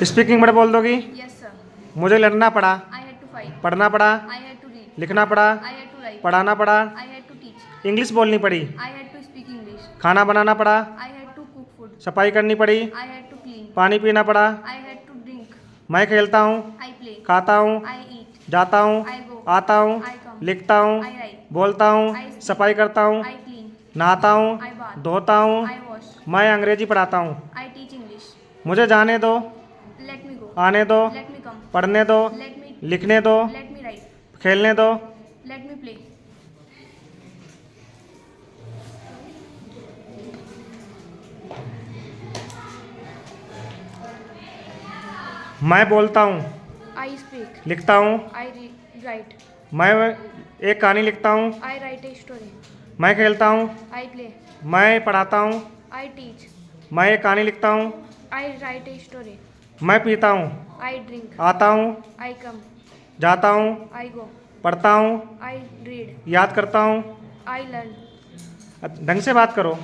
Speaking बड़े बोल दोगी? Yes, sir. मुझे लड़ना पड़ा, I had to fight. पढ़ना पड़ा, I had to read. लिखना पड़ा, I had to write. पढ़ाना पड़ा, I had to teach. English बोलनी पड़ी, I had to speak English. खाना बनाना पड़ा, I had to cook food. सफाई करनी पड़ी, I had to clean. पानी पीना पड़ा। I had to drink. मैं खेलता हूँ, I play. खाता हूँ, I eat. जाता हूँ, I go. आता हूँ, I come. लिखता हूँ, I write. बोलता हूँ, I speak. सफाई करता हूँ, I clean. नहाता हूँ, I bath. धोता हूँ, I wash. मैं अंग्रेजी पढ़ाता हूँ। I teach English. मुझे जाने दो, Let me go. आने दो, Let me come. पढ़ने दो, Let me लिखने दो, let me write. खेलने दो। Let me play. मैं बोलता हूँ, I speak. लिखता हूँ, I write. मैं एक कहानी लिखता हूँ, I write a story. मैं खेलता हूँ, I play. मैं पढ़ाता हूँ, I teach. मैं एक कहानी लिखता हूँ, I write a story. मैं पीता हूँ, I drink. आता हूँ, I come. जाता हूँ, I go. पढ़ता हूँ, I read. याद करता हूँ। I learn. ढंग से बात करो,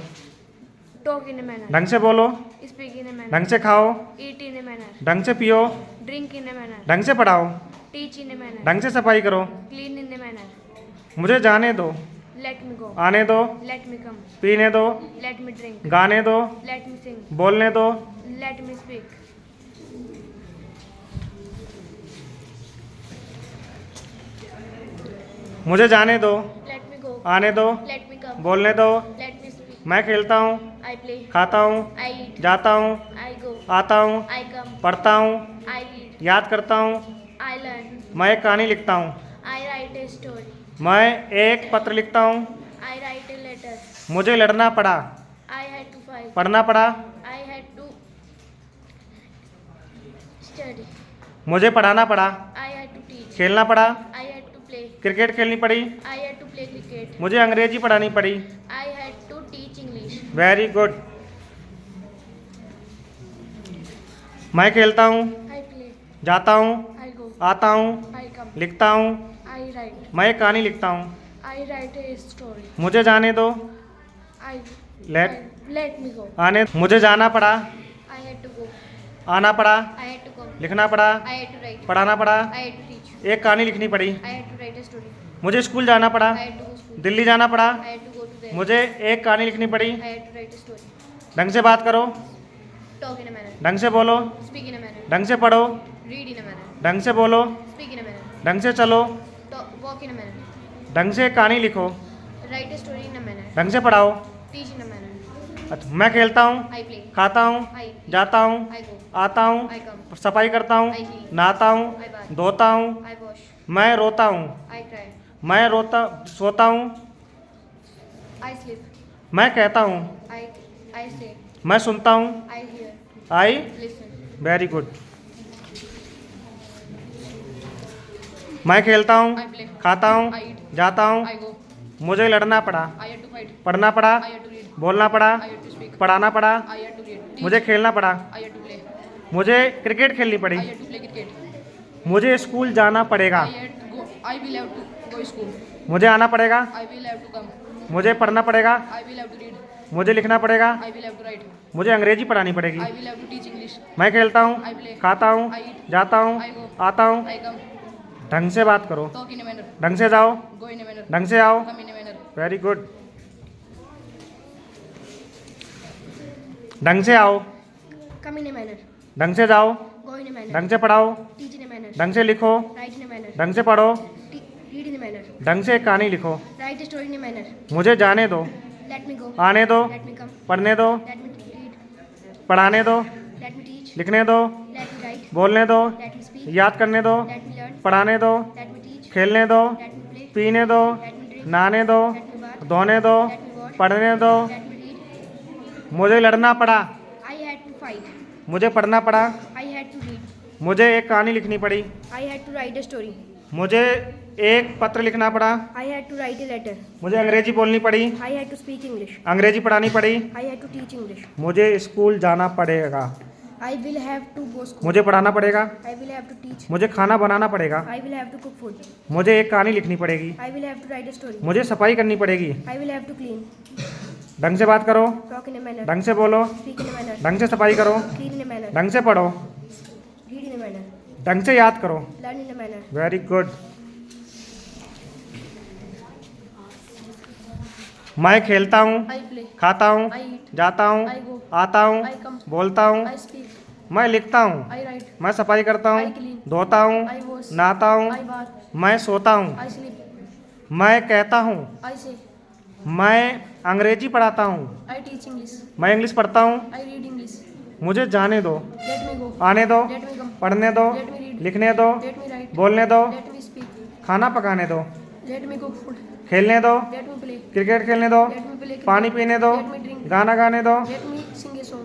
Talk in a manner. ढंग से बोलो, Speak in a manner. ढंग से खाओ, Eat in a manner. ढंग से पियो, Drink in a manner. ढंग से पढ़ाओ, Teach in a manner. ढंग से सफाई करो। Clean in a manner. मुझे जाने दो, Let me go. आने दो, Let me come. पीने दो, Let me drink. गाने दो, Let me sing. बोलने दो। Let me speak. मुझे जाने दो, Let me go. आने दो, Let me come. बोलने दो। Let me speak. मैं खेलता हूँ, I play. खाता हूँ, I eat. जाता हूँ, I go. आता हूँ, I come. पढ़ता हूँ, I read. याद करता हूँ, I learn. मैं एक कहानी लिखता हूँ, I write a story. मैं एक पत्र लिखता हूँ। I write a letter. मुझे लड़ना पड़ा, I had to fight. पढ़ना पड़ा, I had to study. मुझे पढ़ाना पड़ा, I had to teach. खेलना पड़ा, I had to play. Cricket खेलनी पड़ी, I had to play cricket. मुझे अंग्रेजी पढ़ानी पड़ी। I had to teach English. Very good. मैं खेलता हूँ, I play. जाता हूँ, I go. आता हूँ, I come. लिखता हूँ, I write. मैं एक कहानी लिखता हूँ। I write a story. मुझे जाने दो, I let me go. आने। मुझे जाना पड़ा, I had to go. आना पड़ा, I had to come. लिखना पड़ा, I had to write. पढ़ाना पड़ा, I had to teach. एक कहानी लिखनी पड़ी। I had to write a story. मुझे स्कूल जाना पड़ा, I had to go school. Delhi जाना पड़ा, I had to go to there. मुझे एक कहानी लिखनी पड़ी। I had to write a story. ढंग से बात करो, Talk in a manner. ढंग से बोलो, Speak in a manner. ढंग से पढ़ो, Read in a manner. ढंग से बोलो, Speak in a manner. ढंग से चलो, Walk in a manner. ढंग से एक कहानी लिखो, Write a story in a manner. ढंग से पढ़ाओ। Teach in a manner. अच्छा, मैं खेलता हूँ, I play. खाता हूँ, I जाता हूँ, I go. आता हूँ, I come. सफाई करता हूँ, I clean. नहाता हूँ, I bath. धोता हूँ, I wash. मैं रोता हूँ, I cry. मैं रोता सोता हूँ, I sleep. मैं कहता हूँ, I say. मैं सुनता हूँ। I hear. I Listen. Very good. मैं खेलता हूँ, I play. खाता हूँ, I eat. जाता हूँ, I go. मुझे लड़ना पड़ा, I had to fight. पढ़ना पड़ा, I had to read. बोलना पड़ा, I had to speak. पढ़ाना पड़ा, I had to read. Teach. मुझे खेलना पड़ा, I had to play. मुझे क्रिकेट खेलनी पड़ी, I had to play cricket. मुझे स्कूल जाना पड़ेगा, I had to go. I will have to go school. मुझे आना पड़ेगा, I will have to come. मुझे पढ़ना पड़ेगा, I will have to read. मुझे लिखना पड़ेगा, I will have to write. मुझे अंग्रेजी पढ़ानी पड़ेगी। I will have to teach English. मैं खेलता हूँ, I play. खाता हूँ, I eat. जाता हूँ, I go. आता हूँ, I come. ढंग से बात करो, Talk in a manner. ढंग से जाओ, Go in a manner. ढंग से आओ। Come in a manner. Very good. ढंग से आओ, Come in a manner. ढंग से जाओ, Go in a manner. ढंग से पढ़ाओ, Teach in a manner. ढंग से लिखो, Write in a manner. ढंग से पढ़ो, Read in a manner. ढंग से एक कहानी लिखो। Write a story in a manner. मुझे जाने दो, Let me go. आने दो, Let me come. पढ़ने दो, Let me read. पढ़ाने दो, Let me teach. लिखने दो, Let me write. बोलने दो, Let me speak. याद करने दो, Let me learn. पढ़ाने दो, Let me teach. खेलने दो, Let me play. पीने दो, Let me drink. नहाने दो, Let me bath. धोने दो, Let me wash. पढ़ने दो। Let me read. मुझे लड़ना पड़ा, I had to fight. मुझे पढ़ना पड़ा, I had to read. मुझे एक कहानी लिखनी पड़ी, I had to write a story. मुझे एक पत्र लिखना पड़ा, I had to write a letter. मुझे अंग्रेजी बोलनी पड़ी, I had to speak English. अंग्रेजी पढ़ानी पड़ी, I had to teach English. मुझे स्कूल जाना पड़ेगा, I will have to go school. मुझे पढ़ाना पड़ेगा, I will have to teach. मुझे खाना बनाना पड़ेगा, I will have to cook food. मुझे एक कहानी लिखनी पड़ेगी, I will have to write a story. मुझे सफाई करनी पड़ेगी। I will have to clean. ढंग से बात करो, Talk in a manner. ढंग से बोलो, Speak in a manner. ढंग से सफाई करो, Clean in a manner. ढंग से पढ़ो। ढंग से याद करो। Learn in a manner. Very good. मैं खेलता हूँ, I play. खाता हूँ, I eat. जाता हूँ, I go. आता हूँ, I come. बोलता हूँ, I speak. मैं लिखता हूँ, I write. मैं सफाई करता I हूँ, clean. धोता हूँ, I wash. नहाता हूँ, I bath. मैं सोता हूँ, I sleep. मैं कहता हूँ, I say. मैं अंग्रेजी पढ़ाता हूँ, I teach English. मैं इंग्लिश पढ़ता हूँ, I read English. मुझे जाने दो, Let me go. आने दो, Let me come. पढ़ने दो, Let me read. लिखने दो, Let me write. बोलने दो, Let me speak. खाना पकाने दो, Let me cook food. खेलने दो, Let me play. क्रिकेट खेलने दो, Let me play cricket. पानी पीने दो, Let me drink. गाना गाने दो। Let me sing a song.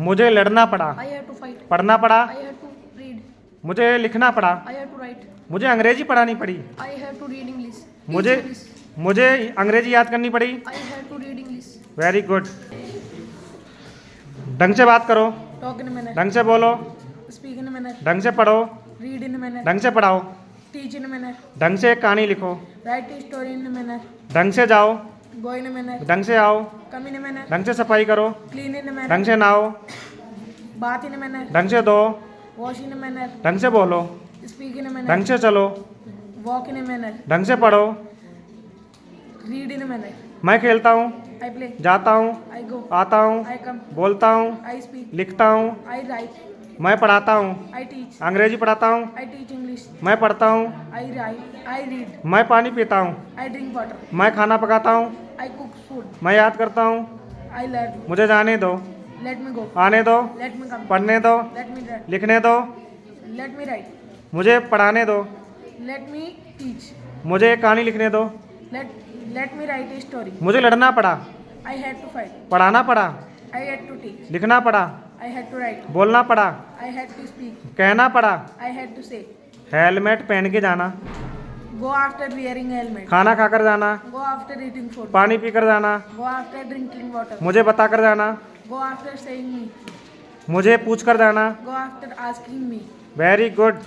मुझे लड़ना पड़ा, I have to fight. पढ़ना पड़ा, I have to read. मुझे लिखना पड़ा, I have to write. मुझे अंग्रेजी पढ़ानी पड़ी, I have to read English. Teach मुझे English. मुझे अंग्रेजी याद करनी पड़ी। I have to read English. Very good. ढंग से बात करो, Talk in a manner. ढंग से बोलो, Speak in a manner. ढंग से पढ़ो, Read in a manner. ढंग से पढ़ाओ, Teach in a manner. ढंग से एक कहानी लिखो, Write a story in a manner. ढंग से जाओ, Go in a manner. ढंग से आओ, Come in a manner. ढंग से सफाई करो, Clean in a manner. ढंग से नहाओ, Bath in a manner. ढंग से दो, Wash in a manner. ढंग से बोलो, Speak in a manner. ढंग से चलो, Walk in a manner. ढंग से पढ़ो। Read in a manner. मैं खेलता हूँ, I play. जाता हूँ, I go. आता हूँ, I come. बोलता हूँ, I speak. लिखता हूँ, I write. मैं पढ़ाता हूँ, I teach. अंग्रेजी पढ़ाता हूँ, I teach English. मैं पढ़ता हूँ, I write. I read. मैं पानी पीता हूँ, I drink water. मैं खाना पकाता हूँ, I cook food. मैं याद करता हूँ, I learn. मुझे जाने दो, Let me go. आने दो, Let me come. पढ़ने दो, Let me learn. लिखने दो, Let me write. मुझे पढ़ाने दो, Let me teach. मुझे एक कहानी लिखने दो, Let me write a story. मुझे लड़ना पड़ा, I had to fight. पढ़ाना पड़ा, I had to teach. लिखना पड़ा, I had to write. बोलना पड़ा, I had to speak. कहना पड़ा, I had to say. Helmet पहन के जाना, Go after wearing a helmet. खाना खाकर जाना, Go after eating food. पानी पीकर जाना, Go after drinking water. मुझे बताकर जाना, Go after saying me. मुझे पूछ कर जाना। Go after asking me. Very good.